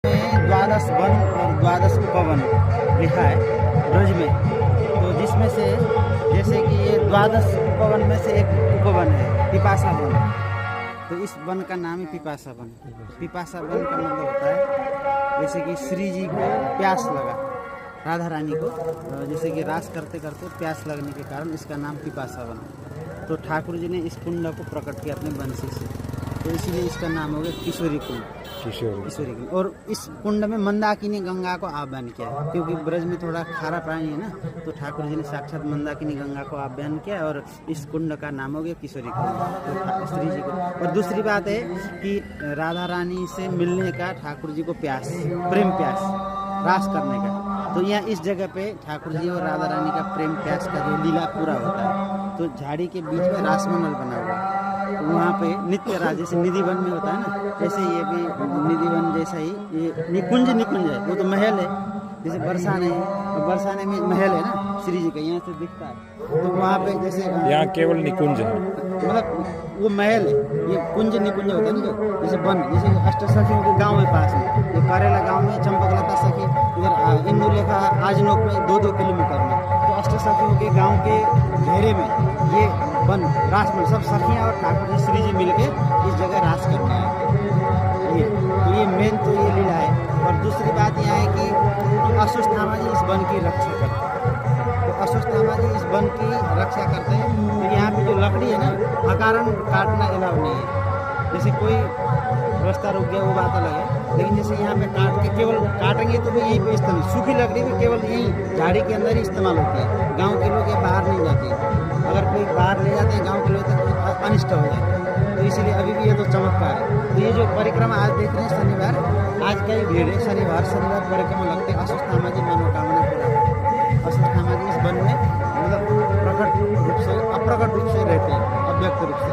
द्वादश वन और द्वादश उपवन लिखा है ब्रज में। तो जिसमें से जैसे कि ये द्वादश उपवन में से एक उपवन है पिपासा वन। तो इस वन का नाम है पिपासा वन। पिपासा वन का मतलब होता है जैसे कि श्री जी को प्यास लगा, राधा रानी को जैसे कि रास करते करते प्यास लगने के कारण इसका नाम पिपासा वन। तो ठाकुर जी ने इस कुंड को प्रकट किया अपने बंसी से, तो इसीलिए इसका नाम हो गया किशोरी कुंड। किशोरी कुंड। और इस कुंड में मंदाकिनी गंगा को आह्वान किया है, क्योंकि ब्रज में थोड़ा खारा पानी है ना, तो ठाकुर जी ने साक्षात मंदाकिनी गंगा को आह्वान किया और इस कुंड का नाम हो गया किशोरी कुंड, तो श्री जी को। और दूसरी बात है कि राधा रानी से मिलने का ठाकुर जी को प्यास, प्रेम प्यास, रास करने का, तो यहाँ इस जगह पे ठाकुर जी और राधा रानी का प्रेम प्यास का जो लीला पूरा होता है। तो झाड़ी के बीच में रासमंडल बना हुआ है, तो वहाँ पे नित्य राज जैसे निधि वन में होता है ना, जैसे ये भी निधि वन जैसा ही ये निकुंज है, वो तो महल है। जैसे बरसाने है, तो बरसाने में महल है ना श्री जी का, यहाँ से दिखता है। तो वहाँ पे जैसे यहाँ केवल निकुंज है, मतलब वो महल है, ये कुंज निकुंज होता है ना, जो जैसे वन, जैसे अष्ट सखियों के गाँव है पास में, ये कारेला गाँव में चंपकलता सखी, इधर इंदुलेखा आजनोक में 2-2 किलोमीटर में। तो अष्ट सखियों के गाँव के घेरे में ये वन रास में सब सखियाँ और ठाकुर जी श्री जी मिलके इस जगह रास करते हैं। तो ये मेन तो ये लीला है। और दूसरी बात यह है कि अश्वत्थामा जी इस वन की रक्षा करते हैं। तो अश्वत्थामा जी इस वन की रक्षा करते हैं। तो यहाँ पे जो लकड़ी है ना, अकारण काटना अलाउ नहीं है। जैसे कोई रास्ता रुक गया वो बात अलग है, लेकिन जैसे यहाँ पे काट के केवल काटेंगे तो भी यहीं पे इस्तेमाल, सूखी लकड़ी भी केवल यहीं झाड़ी के अंदर ही इस्तेमाल होती है। गाँव के लोग ये बाहर नहीं जाते, अगर कोई बाहर ले जाते हैं गाँव के लोग तो अनिष्ट हो जाते हैं। तो इसीलिए अभी भी ये तो चमत्कार है। तो ये जो परिक्रमा आज देख रहे हैं शनिवार, आज का ही भीड़ है, शनिवार परिक्रमा लगते हैं। अश्वत्थामा जी मनोकामना पूरा, अश्वत्थामा जी इस वन में मतलब प्रकट रूप से, अप्रकट रूप से रहते हैं, अव्यक्त रूप से,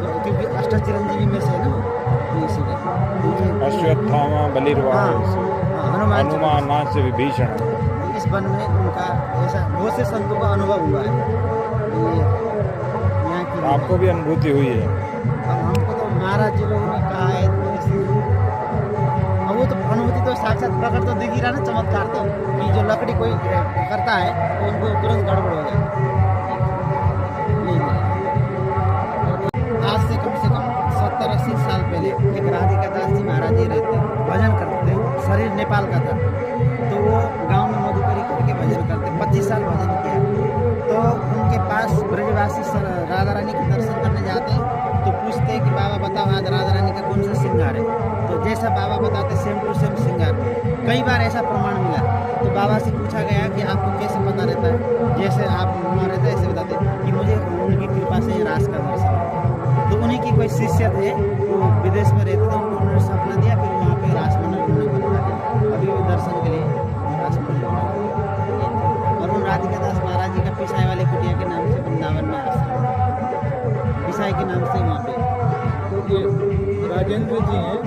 तो क्योंकि अष्ट चिरंजीवी में से है ना, तो इसीलिए अश्वत्थामा बलिर्वाह हनुमान नाच विभीषण। इस वन में उनका ऐसा बहुत से संतों का अनुभव हुआ है। यहाँ की आपको भी अनुभूति हुई है? अब हमको तो महाराज जी लोगों ने कहा है, वो तो अनुभूति तो साक्षात प्रकट तो दिख ही रहा ना, चमत्कार तो, कि जो लकड़ी कोई करता है तो उनको तुरंत गड़बड़ हो जाए। आज से कम 70-80 साल पहले एक राधिका दास जी महाराज जी रहते, भजन करते थे, शरीर नेपाल का था, तो वो गांव में मधुकरी करके भजन करते, 25 साल भजन किया। तो उनके पास ब्रजवासी राधा रानी के दर्शन करने जाते हैं, तो पूछते हैं कि बाबा बताओ आज राधा रानी का कौन सा श्रृंगार है। तो जैसा बाबा बताते सेम टू सेम श्रृंगार। कई बार ऐसा प्रमाण मिला, तो बाबा से पूछा गया कि आपको कैसे पता रहता है, जैसे आप वहाँ रहते हैं ऐसे बताते कि मुझे उनकी कृपा से रास का दर्शन है। तो उन्हीं की कोई शिष्य थे, वो विदेश में रहते थे, उन्होंने सपना दिया, फिर वहाँ पे रासमंडल उन्होंने बनवा दिया। अभी भी दर्शन के लिए रासमंडल बना। और उन राधिका दास महाराज जी का पिसाई वाले कुटिया के नाम से वृंदावन में आश्रम, पिसाई के नाम से वहाँ पे राजेंद्र जी हैं।